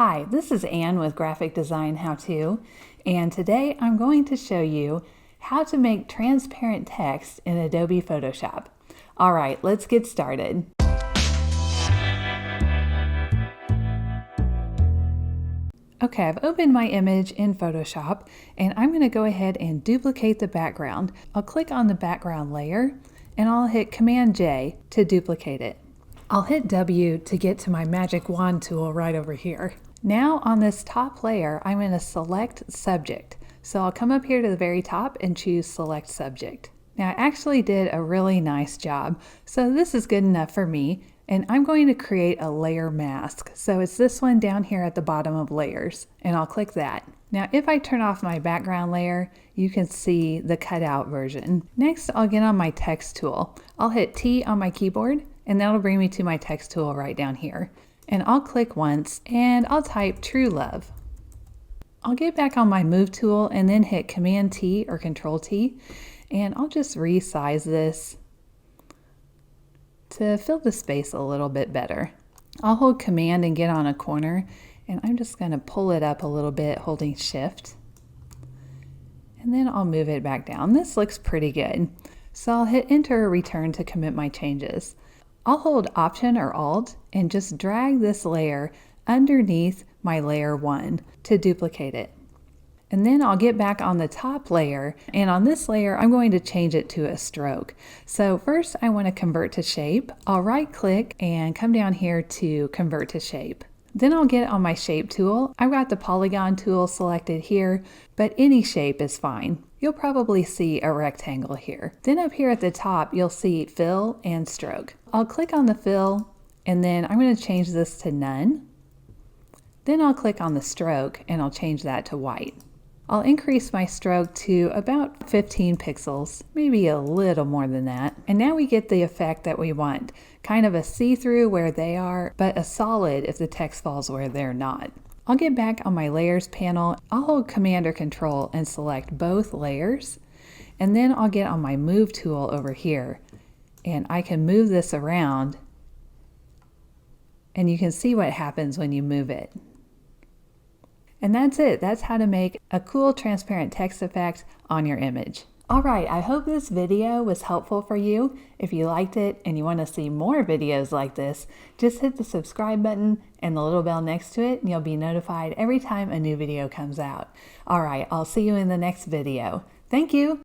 Hi, this is Ann with Graphic Design How To, and today I'm going to show you how to make transparent text in Adobe Photoshop. All right, let's get started. Okay, I've opened my image in Photoshop and I'm going to go ahead and duplicate the background. I'll click on the background layer and I'll hit Command J to duplicate it. I'll hit W to get to my magic wand tool right over here. Now on this top layer, I'm going to select subject. So I'll come up here to the very top and choose select subject. Now I actually did a really nice job, so this is good enough for me. And I'm going to create a layer mask. So it's this one down here at the bottom of layers, and I'll click that. Now if I turn off my background layer, you can see the cutout version. Next, I'll get on my text tool. I'll hit T on my keyboard, and that'll bring me to my text tool right down here. And I'll click once, and I'll type True Love. I'll get back on my Move tool and then hit Command T or Control T, and I'll just resize this to fill the space a little bit better. I'll hold Command and get on a corner, and I'm just going to pull it up a little bit holding Shift, and then I'll move it back down. This looks pretty good. So I'll hit Enter or Return to commit my changes. I'll hold Option or Alt and just drag this layer underneath my layer 1 to duplicate it. And then I'll get back on the top layer, and on this layer I'm going to change it to a stroke. So first I want to convert to shape. I'll right click and come down here to convert to shape. Then I'll get on my shape tool. I've got the polygon tool selected here, but any shape is fine. You'll probably see a rectangle here. Then up here at the top you'll see fill and stroke. I'll click on the fill, and then I'm going to change this to none. Then I'll click on the stroke and I'll change that to white. I'll increase my stroke to about 15 pixels, maybe a little more than that. And now we get the effect that we want. Kind of a see-through where they are, but a solid if the text falls where they're not. I'll get back on my layers panel. I'll hold Command or Control and select both layers. And then I'll get on my Move tool over here. And I can move this around. And you can see what happens when you move it. And that's it. That's how to make a cool transparent text effect on your image. All right, I hope this video was helpful for you. If you liked it and you want to see more videos like this, just hit the subscribe button and the little bell next to it, and you'll be notified every time a new video comes out. All right, I'll see you in the next video. Thank you.